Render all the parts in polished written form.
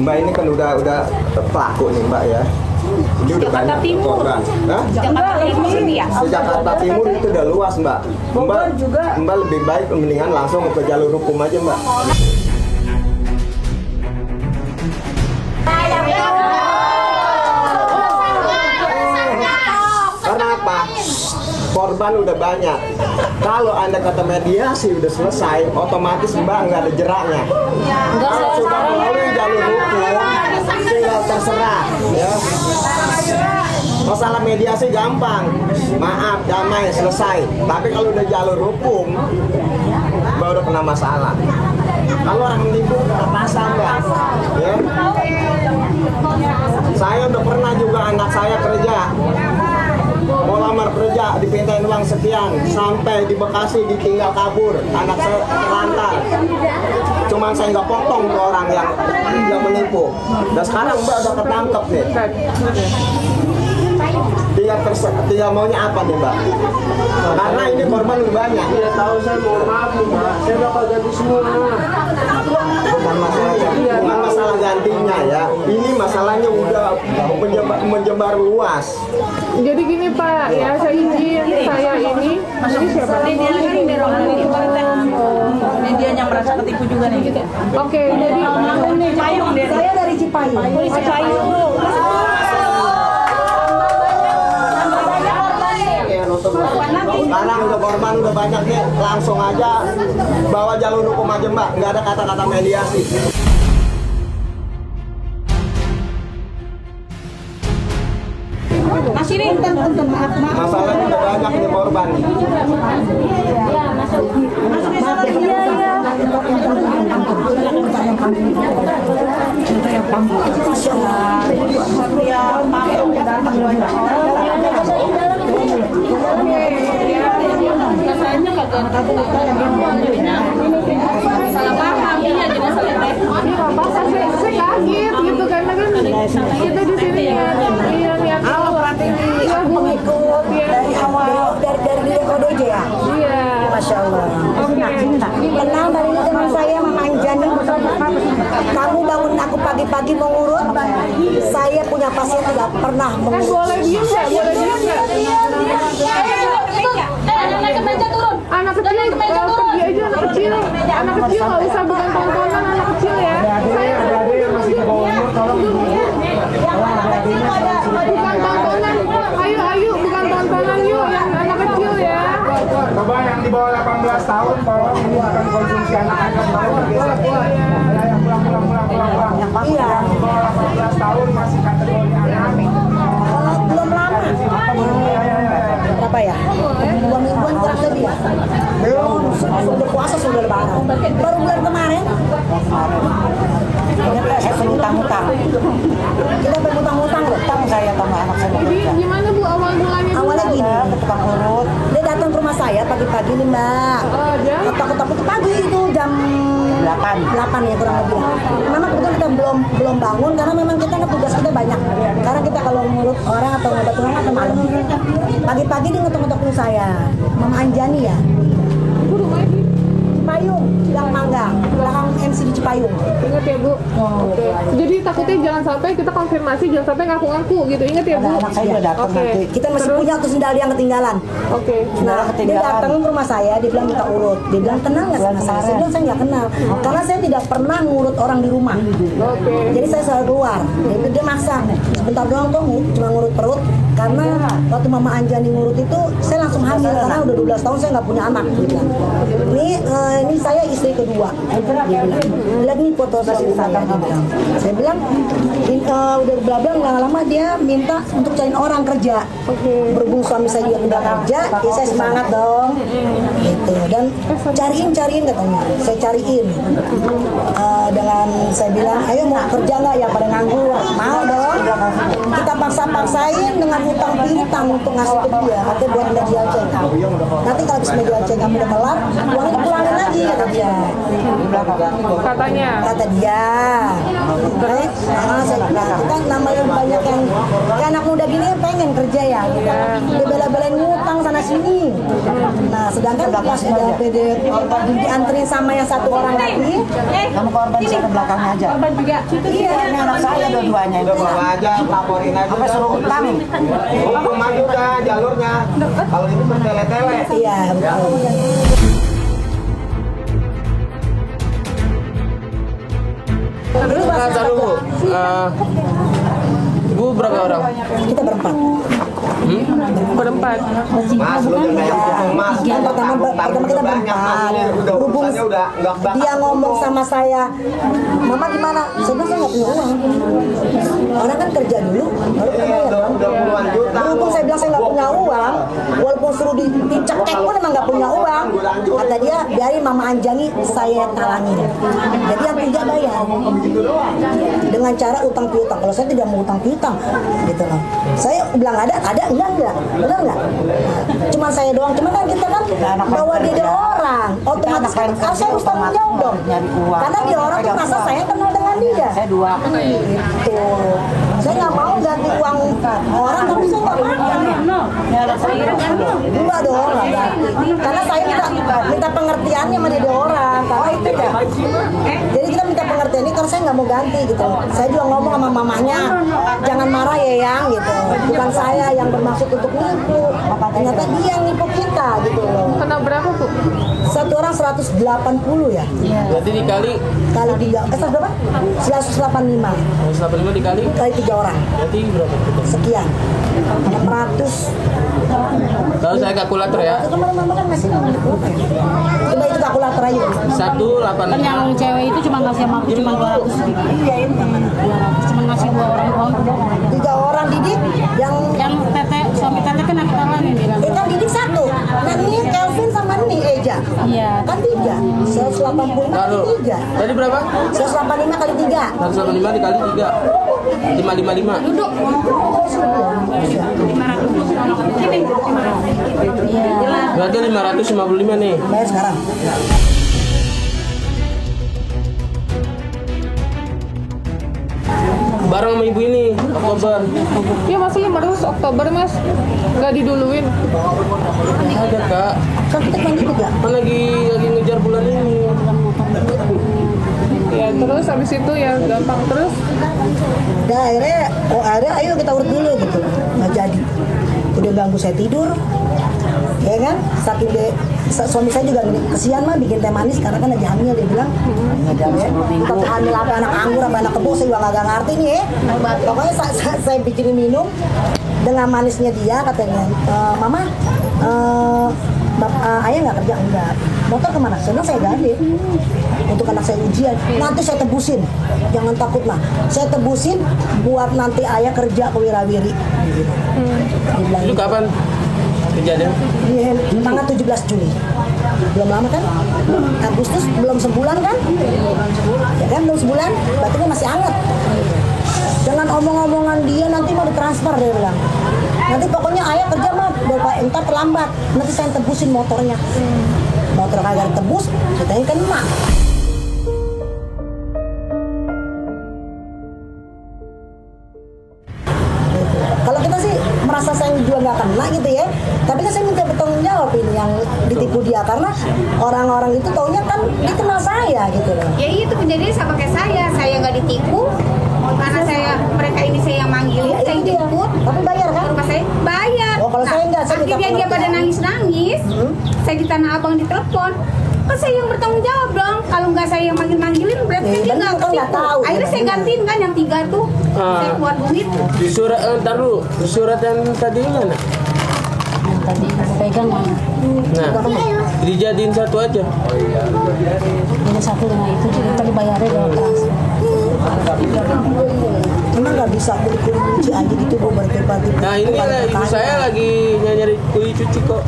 Mbak ini kan udah pelaku nih Mbak ya. Ini udah banyak korban. Jakarta Timur ya? Jakarta Timur itu udah luas Mbak. Mbak lebih baik mendingan langsung ke jalur hukum aja Mbak. Karena apa? Korban udah banyak. Kalau Anda kata mediasi udah selesai, otomatis Mbak nggak ada jeraknya. Kalau sudah melalui jalur hukum, tinggal terserah. Ya. Masalah mediasi gampang, maaf, damai, selesai. Tapi kalau udah jalur hukum, Mbak udah kena masalah. Kalau orang menipu kena pasal Mbak. Ya. Saya udah pernah juga anak saya kerja. Mau lamar kerja, dipintain uang sekian, sampai di Bekasi ditinggal kabur, anak saya terlantar. Cuman saya nggak potong ke orang yang menipu. Dan sekarang Mbak udah ketangkep nih. Tinggal maunya apa nih Mbak? Karena ini korban lebih banyak. Iya tahu, saya mau maaf Mbak, saya bakal ganti semua. Bukan masalah gantinya ya. Ini masalahnya udah menyebar luas. Jadi gini Pak, ya saya izin, saya ini siapa? Medianya merasa ketipu juga nih gitu. Oke, jadi Cipayung dia. Saya dari Cipayung. Cipayung. Sekarang udah korban udah banyak nih, langsung aja bawa jalur hukum aja Mbak, nggak ada kata-kata mediasi. Masih nih, Masalahnya udah banyak nih korban. salah paham iya jadi salah teh. saya kaget gitu karena kan kita di sini ya niat Iya, mengikut dari awal dari DKDJ ya. iya. Masya Allah. Kenal dari teman saya Mama Anjani. Kamu bangun aku pagi-pagi mau ngurut. Saya punya pasien tidak pernah mengurut. Boleh diem nggak? Boleh diem nggak? Anak kecil pergi aja anak kecil nggak usah bukan tontonan anak kecil ya. Saya bukan tontonan, ayo bukan tontonan yuk yang anak kecil ya. Coba yang di bawah 18 tahun, tolong ini bukan konsumsi anak-anak. Pulang. Iya. Yang di bawah 18 tahun masih kategori anak. Belum lama. Berapa ya? 2 mingguan kurang lebih ya? Belum. Sudah puasa sudah lebaran. Baru bulan kemarin. Saya berhutang-hutang. Kita berhutang-hutang loh. Utang saya sama anak saya. Jadi gimana Bu awal mulanya? Awalnya gini, ke tukang urut. Dia datang ke rumah saya pagi-pagi nih Mbak. Jam? Ketok-ketok itu pagi itu jam 8 ya kurang lebih. Memang kebetulan kita belum bangun karena memang kita tugas kita banyak. Karena kita kalau ngurut orang atau ngobat orang atau malam. Pagi-pagi dia ngetok-ngetok ke saya. Mama Anjani ya. Bu rumahnya di Cipayung, Silang Mangga, belakang MC di Cipayung. ingat ya Bu. Oke. Jadi takutnya jangan sampai kita konfirmasi jangan sampai ngaku-ngaku gitu. Ingat ya Bu. Anak saya udah datang Oke. nanti. Kita masih Terus? punya tuh sendal yang ketinggalan. Oke. Nah, dia datang ke rumah saya, dia bilang minta urut. Dia bilang kenal nggak sama saya? Saya bilang saya nggak kenal, karena saya tidak pernah ngurut orang di rumah. Oke. Jadi saya selalu keluar. Dia maksa, sebentar doang kok cuma ngurut perut. Karena waktu Mama Anjani ngurut itu, saya langsung hamil karena udah 12 tahun saya nggak punya anak. Dia bilang. Ini saya istri kedua. Dia bilang, lihat nih foto saya. Dia bilang. Saya bilang, udah bla-bla nggak lama dia minta untuk cariin orang kerja. Berhubung suami saya juga udah kerja, ya saya semangat dong. Gitu. Dan cariin katanya. Saya cariin. Dengan saya bilang, ayo mau kerja nggak yang pada nganggur? Mau dong. Kita paksa-paksain dengan hutang piutang untuk ngasih ke dia. Katanya buat medial check up. Nanti kalau habis medial check up udah kelar, uangnya dipulangin lagi kata dia. Katanya. Kata dia. Saya bilang, kita namanya banyak yang kayak anak muda gini pengen kerja ya. Dia bela-belain ngutang sana sini. Nah, sedangkan pas udah PD dianterin sama yang satu orang lagi. Kamu korban sana belakangnya aja. Korban juga. Iya, Ini anak saya dua-duanya. Udah bawa aja, laporin aja. Apa suruh utang? Hukum aja udah jalurnya. Kalau ini bertele-tele. iya betul. Ntar dulu, Ibu berapa orang? Kita berempat. Berempat. Mas, lu jangan kayak gitu, Mas. Yang pertama kita banyak, Mas. berempat. Ini udah Berhubung urusannya udah nggak bakal. dia ngomong sama saya, Mama gimana? Saya bilang saya nggak punya uang. Orang kan kerja dulu, baru kita Iya, bayar. udah puluhan juta. Berhubung saya bilang saya nggak punya uang, walaupun suruh dicekek pun emang nggak punya uang. Kata dia, biarin Mama Anjani saya talangin. Jadi yang tiga bayar dengan cara utang piutang. Kalau saya tidak mau utang piutang, gitu loh. Saya bilang ada enggak, benar nggak? Cuma saya doang, cuma kan kita kan bawa dia di orang, otomatis kan saya harus tanggung jawab dong. Nyari uang. Karena dia orang tuh masa saya kenal dengan dia. Saya dua. Gitu. Saya nggak mau ganti uang orang, tapi saya nggak mau. Enggak dong, nggak ganti. Karena saya minta pengertiannya sama dia orang. Karena itu ya. Jadi kita minta pengertian ini karena saya nggak mau ganti gitu. Saya juga ngomong sama mamanya, jangan marah ya yang gitu. Bukan saya yang bermaksud untuk nipu. Ternyata dia yang nipu kita gitu loh. Kena berapa, Bu? Satu orang 180 ya. Berarti dikali Kali 3, berapa? 185. 185 dikali Kali 3 orang. berarti berapa? Sekian. 600. Kalau saya kalkulator ya, Cuma mama kan masih coba itu kalkulator aja. 185. Yang cewek itu cuma ngasih sama aku cuma 200. Iya ini namanya. Cuma ngasih 2 orang doang. 3 orang didik yang Yang tete, suami tete kan aku talangin bilang. kan didik 1. Nah ini Kelvin sama ini Eja. Iya. Kan 3. 185 kali Lalu 3. tadi berapa? 185 kali 3. 185 dikali 3 555. Duduk. Berarti 555 nih. Bayar sekarang. Bareng sama ibu ini Oktober. Ya masih 500 Oktober, Mas. Nggak diduluin. Ada kak. Kan kita kan juga. Kan lagi ngejar bulan ini. Ya terus habis itu ya gampang terus. Udah akhirnya ayo kita urut dulu gitu. Nggak jadi. Udah ganggu saya tidur. Ya kan? Saking suami saya juga kesian mah bikin teh manis karena kan lagi hamil dia bilang. Kita tuh hamil apa anak anggur apa anak kebo saya juga nggak ngerti nih ya. Pokoknya saya bikinin minum dengan manisnya dia katanya. Mama, ayah nggak kerja enggak. Motor kemana? Senang saya ganti untuk anak saya ujian. Nanti saya tebusin, jangan takut lah. Saya tebusin buat nanti ayah kerja ke Wirawiri. Dibilang Itu kapan kejadian? di tanggal 17 Juli. Belum lama kan? Agustus belum sebulan kan? Ya kan belum sebulan, berarti kan masih hangat. Dengan omong-omongan dia nanti mau ditransfer dia bilang. Nanti pokoknya ayah kerja mah entar terlambat. Nanti saya tebusin motornya. Motor kagak ditebus, katanya kan emak. Kalau kita sih merasa saya juga nggak kena gitu ya, tapi kan saya minta bertanggung jawab ini yang ditipu dia karena orang-orang itu taunya kan dia kenal saya gitu loh. Ya itu kejadian sama kayak saya nggak ditipu karena mereka ini saya yang manggil, Iya, saya itu dia. jemput, Tapi bayar kan? rumah saya bayar. Oh, kalau saya enggak, saya minta akhirnya dia pada pengertian. nangis-nangis, saya di Tanah Abang ditelepon. Kan saya yang bertanggung jawab dong. Kalau nggak saya yang manggil-manggilin berarti Ya, dia benar, nggak kan nggak ketipu. tahu, Akhirnya saya benar. gantiin kan yang 3 tuh, saya keluar duit. Di surat ntar dulu. Di surat yang tadi mana? Yang tadi pegang Nah, dijadiin satu aja. ini satu dengan itu jadi tadi bayarnya udah transfer. Emang nggak bisa kulit cuci aja gitu bu berdebat. Nah ini lah, ibu saya lagi nyari kuli cuci kok.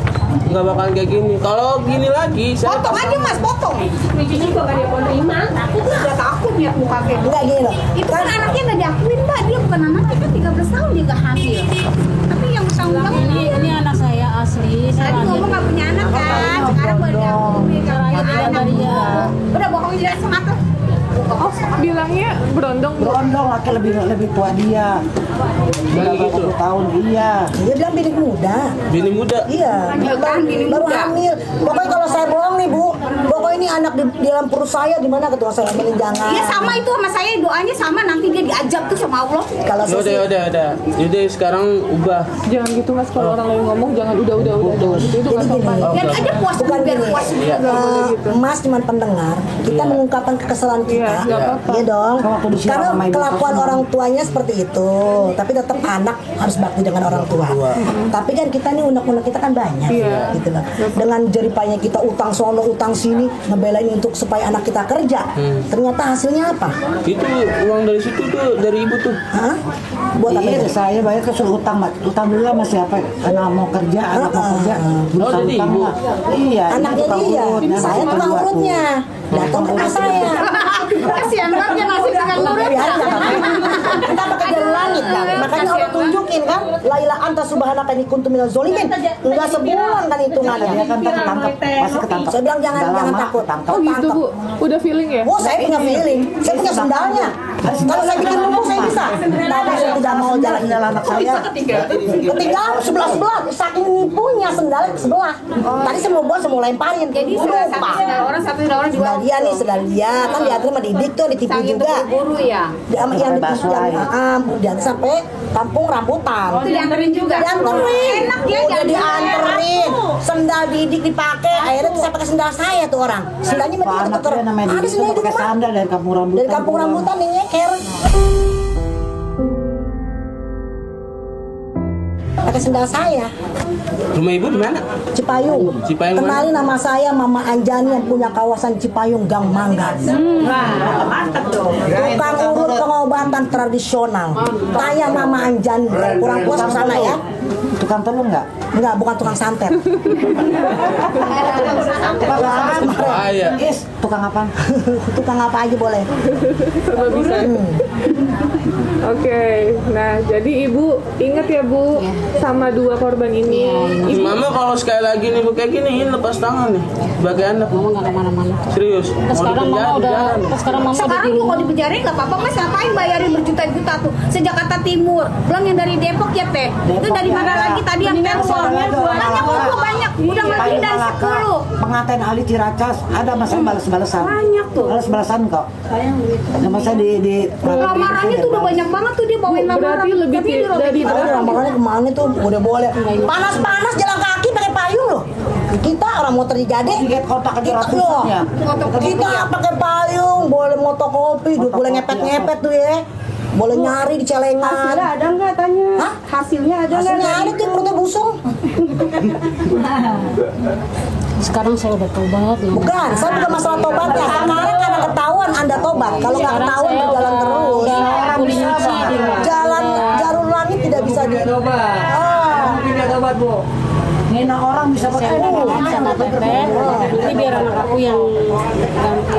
Nggak bakal kayak gini. Kalau gini lagi, saya Potong aja mas, potong. Cuci juga gak dia mau terima. Takut udah takut lihat muka kayak Enggak gini loh. itu kan anaknya nggak diakuin mbak, dia bukan anaknya kan 13 tahun dia nggak hamil. Tapi yang bertanggung jawab Ini anak saya asli. Saya tadi ngomong nggak punya anak kan, sekarang baru diakuin kalau punya anak. dari dia. Udah bohong jelas semata. Oh, bilangnya berondong, Bu. Berondong laki laki lebih tua dia. Udah berapa puluh tahun, iya. Dia bilang bini muda. Bini muda. Iya, baru hamil. Pokoknya kalau saya bohong nih Bu, pokoknya ini anak di dalam perut saya gimana ketua saya hamilin jangan. Iya sama itu sama saya, doanya sama, nanti dia diajab tuh sama Allah. Kalau saya sih, Udah. Jadi sekarang ubah. Jangan gitu Mas, kalau orang lain ngomong jangan udah gitu. Itu jadi nggak gini, sopan. Biar aja puas dulu, bukan biar gini. puas dulu. Mas cuma pendengar, kita mengungkapkan kekesalan kita. Iya, nggak apa-apa. Iya dong. Kalau waktu disiram Karena sama ibu kelakuan kamu. orang tuanya seperti itu, tapi tetap anak harus bakti dengan orang tua. Tapi kan kita nih unek-unek kita kan banyak, Iya. gitu loh. Dengan jeripayanya kita utang sono utang sini, ngebelain untuk supaya anak kita kerja. Ternyata hasilnya apa? Itu uang dari situ tuh dari ibu tuh. Hah? Buat apa? Iya, itu? saya bayar ke suruh utang, Mbak. Utang dulu sama siapa? Anak mau kerja, anak mau kerja. Oh, jadi ibu. Iya, ini Anaknya tukang dia, urut. Nah, saya tukang tukang urut. urutnya. Datang ke rumah saya. Kasihan banget ya nasib dengan murid. Biarin nggak apa-apa. Kita pakai jalur langit kan. Makanya Allah tunjukin kan, Laila anta subhanaka inni kuntu minaz zalimin. Enggak sebulan kan hitungannya. Dia kan ketangkep, pasti ketangkep. Saya bilang jangan Udah jangan lama, takut. ketangkep. Oh gitu Bu, udah feeling ya? Oh, saya punya feeling. Saya punya sendalnya. Kalau saya bikin lumpur saya bisa. Tapi saya tidak mau jalan Sendal anak saya. ketinggalan sebelah saking nipunya sendalnya sebelah. Tadi saya mau buat saya mau lemparin. Jadi lupa. satu orang juga. Sendal dia nih, sendal dia kan diatur sama Didik tuh ditipu Saking juga. guru ya. Yang ditipu dan sampai kampung rambutan. Itu dianterin juga. Dianterin. Enak dia Udah dianterin. Sendal Didik dipakai, akhirnya saya pakai sendal saya tuh orang. Sendalnya Pak mending anak tuker. dia namanya Ada Didi sendal tuh di pakai rumah. sandal dari kampung rambutan. Dari kampung rambutan yang nyeker. Pakai sendal saya. Rumah ibu di mana? Cipayung. Cipayung mana? Kenalin nama saya Mama Anjani yang punya kawasan Cipayung Gang Mangga. Tukang urut pengobatan tradisional. Tanya Mama Anjani. Kurang puas ke sana ya. Tukang telur nggak? Enggak, bukan tukang santet. Ah iya. Is, tukang apa? Tukang apa aja boleh. Nggak bisa. Oke, nah jadi Ibu ingat ya Bu sama dua korban ini. Ibu Mama kalau sekali lagi nih kayak gini lepas tangan nih sebagai anak. Mama nggak kemana-mana. Serius. Sekarang Mama udah, sekarang Mama udah Sekarang di tuh rumah. kalau dipenjarain nggak apa-apa mas, ngapain bayarin berjuta-juta tuh sejak Jakarta Timur, belum yang dari Depok ya teh, itu dari mana lagi tadi yang telepon, banyak, udah lebih dari 10. Pengantin Ali Ciracas ada masa balas-balasan. Banyak tuh. Balas-balasan kok. Sama saya di Lamarannya tuh udah banyak banget tuh dia bawain lamaran. berarti lebih Tapi dia dari Tahu ramalannya kemana tuh udah boleh. Panas-panas jalan kaki pakai payung loh. Kita orang motor digade. tiket kota ke Kita loh. ya. Kita pakai payung, boleh motokopi, boleh ngepet-ngepet tuh ya. Boleh nyari di celengan. ada nggak tanya? Hah? Hasilnya ada Hasilnya ada tuh perutnya busung. Sekarang saya udah tobat. ya. Bukan, saya bukan masalah tobatnya. Sekarang karena ketahuan Anda tobat. Kalau nggak Sekarang ketahuan saya berjalan udah terus. kuli nyuci di rumah. Jalan jalur langit tidak bisa di. Ngina orang bisa pakai Saya udah ngomong sama Teteh, ini biar anak aku yang ganti.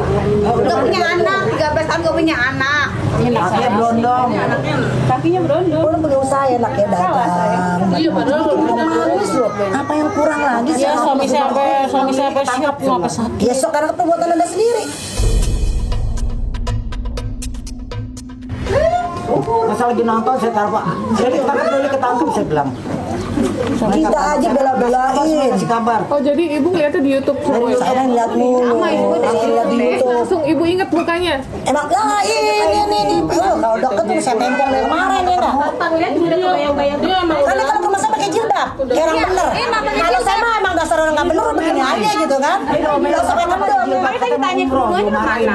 Gak punya anak, 13 tahun gak punya anak. Pakai blondong. Kakinya berondong. Udah punya usaha enaknya dagang. Iya, padahal Bikin pemanis loh. Apa yang kurang lagi sih? Ya suami saya sampai siap mau apa sakit. Ya sok karena perbuatan Anda sendiri. Masa lagi nonton saya taruh Pak. Jadi ketangkep saya bilang. Kita aja bela-belain. Kasih kabar. Oh jadi Ibu ngeliatnya di YouTube semua. Saya kan lihat mulu. Saya lihat di YouTube. Langsung Ibu inget mukanya. Emang lah ini. Kalau deket tuh saya tempel dari kemarin ya enggak? Karena kalau ke masa pakai jilbab, kayak orang bener. Kalau saya mah emang dasar orang nggak bener begini aja gitu kan. Nggak usah pakai kendor. Makanya tadi tanya keduanya kemana?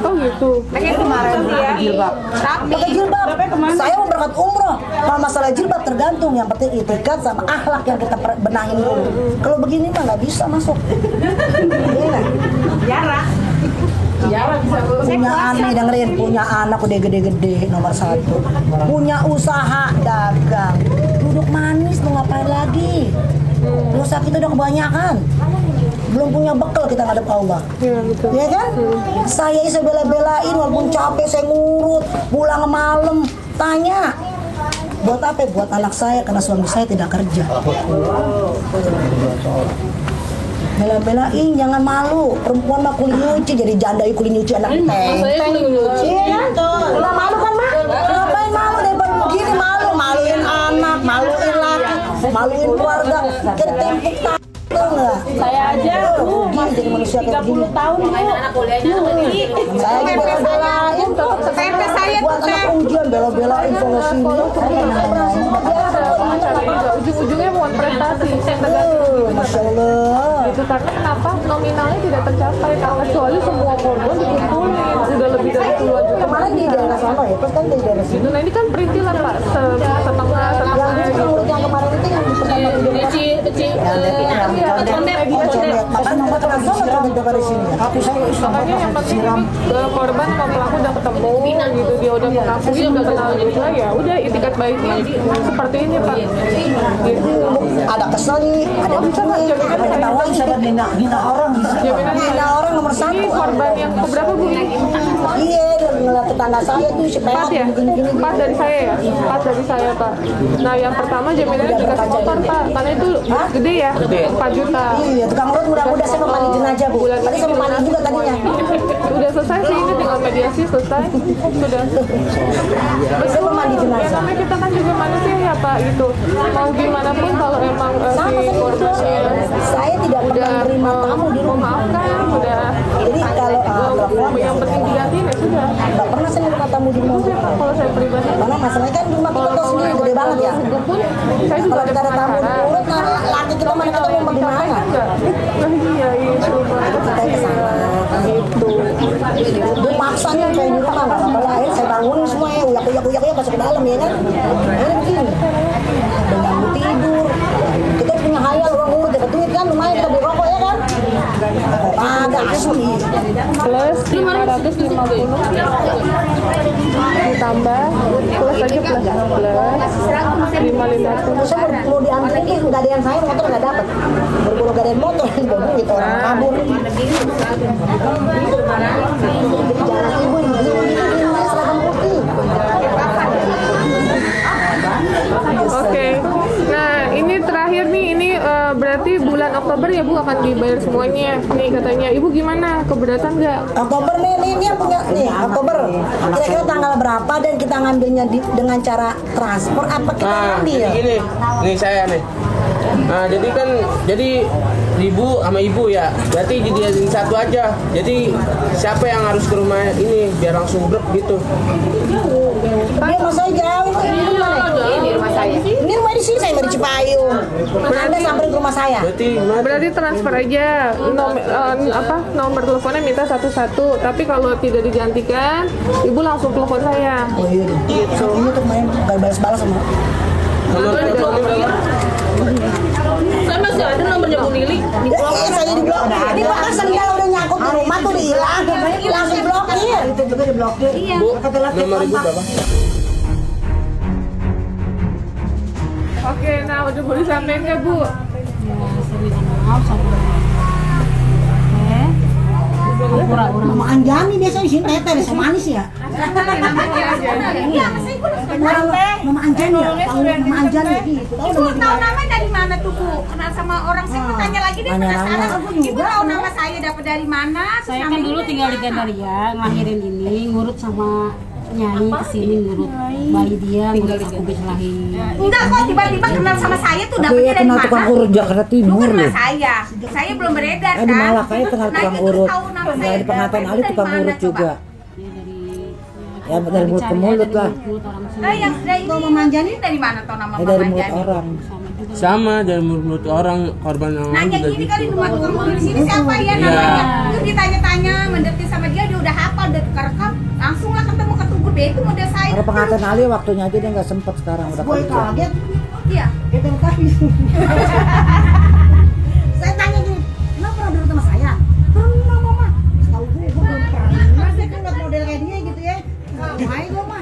Oh gitu. Pakai kemarin ya. Jilbab. Pakai jilbab. Saya mau berangkat umroh. Kalau masalah jilbab tergantung. Yang penting itikat sama akhlak yang kita benahin dulu. Kalau begini mah nggak bisa masuk. Jarak. Punya anak dengerin, punya anak udah gede-gede nomor 1. Punya usaha dagang. Duduk manis mau ngapain lagi? Dosa kita udah kebanyakan. Belum punya bekal kita ngadep Allah. Iya betul. Ya kan? Saya bela-belain walaupun capek saya ngurut, pulang malam, tanya. Buat apa? Buat anak saya karena suami saya tidak kerja. bela-belain, jangan malu. Perempuan mah kulit nyuci, jadi jandai kulit nyuci anak teng. Iya, nggak malu kan mak? Ngapain malu daripada begini malu, maluin anak, maluin laki, maluin keluarga, ketempuk tak. Saya aja rugi jadi manusia kayak 30 tahun Bu. saya aja bela-belain Tempe saya buat anak ujian bela-belain solusinya. Ujung-ujungnya bukan prestasi. Masya Allah. Itu karena kenapa nominalnya tidak tercapai kecuali semua korban dikumpulin udah lebih dari puluhan juta. Kemarin di daerah sana ya, terus kan di daerah sini. Nah ini kan perintilan Pak, setengah Yang itu menurut yang kemarin itu yang pertama di daerah makanya yang penting ini korban sama pelaku udah ketemu gitu, dia udah mengakui, udah kenal gitu ya udah itikat baiknya seperti ini Pak gitu. Ada kesel nih, ada dicuri, ada ketahuan sama hina orang, hina orang nomor Ini satu. korban yang keberapa Bu ini? Iya, ngeliat tetangga saya tuh si Empat perak ya? gini-gini. Empat dari saya ya? Empat dari saya Pak. Nah yang pertama jaminannya dikasih motor Pak, karena itu gede ya, 4 juta. Iya, tukang urut mudah-mudahan saya mau mandi jenazah Bu. Tadi saya mau mandi juga tadinya. Udah selesai sih, ini tinggal mediasi selesai. Sudah. Saya mau mandi Ya jenazah. namanya kita kan juga manusia ya Pak gitu. Mau gimana pun kalau emang Sama si saya korbannya saya tidak pernah udah menerima tamu di rumah. memaafkan, udah Jadi kalau telepon ya yang penting digantiin ya sudah. nggak pernah saya menerima tamu di rumah. Udah Pak, kalau saya pribadi Karena masalahnya kan di rumah kita tahu sendiri gede banget ya. itu pun saya juga Kalau ada kita ada tamu di pengacara. urut, nah laki kita mana ketemu mau di mana? Nah iya itu Pak. Kita ke sana. Gitu. Dia maksa nih kayak di rumah nggak apa-apa lah. Saya bangunin semua ya, uyak masuk ke dalam ya kan. Akhirnya begini, udah ganggu tidur. Kita punya hayal orang urut dapat duit kan lumayan kita beli rokok ya kan. Agak asli. Plus 550 ditambah plus aja plus 550. Saya mau diantri nih gadean saya motor nggak dapat. Baru gadean motor bawa duit orang kabur. Jalan ibu ini seragam putih. Oke. Nah, ini terakhir nih, ini berarti bulan Oktober ya Bu akan dibayar semuanya. Nih katanya, Ibu gimana? Keberatan nggak? Oktober nih yang punya nih Oktober. Kira-kira tanggal berapa dan kita ngambilnya dengan cara transfer apa kita Nah, ambil? jadi gini, nih saya nih. Nah, jadi ibu sama ibu ya, berarti dijadiin satu aja. Jadi siapa yang harus ke rumah ini biar langsung brek gitu. Dia mau saya jauh. Ini rumah saya. Ini rumah di sini saya di Cipayung. Anda sampai ke rumah saya. Berarti transfer aja. Nomor teleponnya minta satu-satu. Tapi kalau tidak digantikan, Ibu langsung telepon saya. Oh iya. Gitu. Ini tuh main gak balas-balas sama. Nomor teleponnya berapa? Saya masih ada nomornya Bu Lili. Iya, saya diblokir. Ini bahkan sendal udah nyangkut di rumah tuh dihilang. Langsung blokir. Itu juga diblokir. Iya. Bu, nomor ibu berapa? Oke, nah udah boleh sampein nggak Bu? Mama Anjani biasa di sini teter sama manis ya. Mama Anjani ya. Mama Anjani gitu. Ibu tahu nama dari mana tuh Bu? Kenal sama orang saya mau tanya lagi deh penasaran. Ibu tahu nama saya dapat dari mana? Saya kan dulu tinggal di Gandaria, ngelahirin ini, ngurut sama Nyai kesini ngurut bayi dia, ngurut aku bisa lahir. Enggak kok tiba-tiba kenal sama saya tuh dapetnya dari kenal mana? tukang urut Jakarta Timur Bukan loh. saya belum beredar kan. Di Malaka ya kenal tukang Nah, itu urut. tahu nama saya Dari Pengatan Ali dari tukang mana urut coba? juga. Dia Ya dari mulut ke mulut lah. Yang dari Mama Manjani dari mana tahu nama Ya Mama dari mulut Manjani? orang. Sama dari mulut orang korban yang lain Nanya juga gini gitu. kali rumah tukang urut di sini siapa ya namanya? Terus ditanya-tanya, mendekati sama dia udah hafal, udah kerekam, langsung lah ketemu ketemu deh itu model saya. Karena Pengatan Ali waktunya aja dia nggak sempet sekarang udah Gue kerja. kaget. Iya. Kita tapi. Saya tanya tuh, kenapa pernah dulu sama saya? Pernah mama. Tahu gue belum pernah. Saya kan nggak model kayak dia gitu ya. Main gue mah.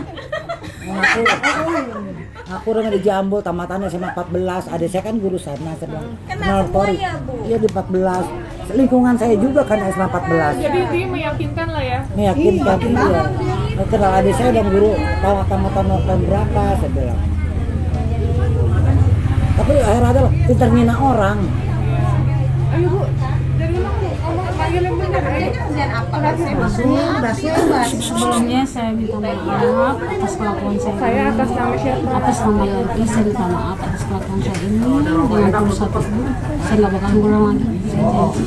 Aku udah di Jambul, tamatannya SMA 14. Adik saya kan guru sana, saya bilang. Kenal semua ya, Bu? Iya di 14. Lingkungan saya juga kan SMA 14. Jadi dia meyakinkan lah ya. Meyakinkan iya. Kenal adik saya dan guru tamatan tahun berapa, saya bilang. Tapi akhirnya adalah pintar ngina orang. Ayo Bu, dari ulang Bu, ngomong panggil yang benar. Kerjaan apa? Sebelumnya saya minta maaf atas kelakuan saya. Saya atas nama siapa? Atas nama Yanti, saya minta maaf atas kelakuan saya ini. Dengan tulus hati, saya nggak bakal ngulang lagi. Saya janji.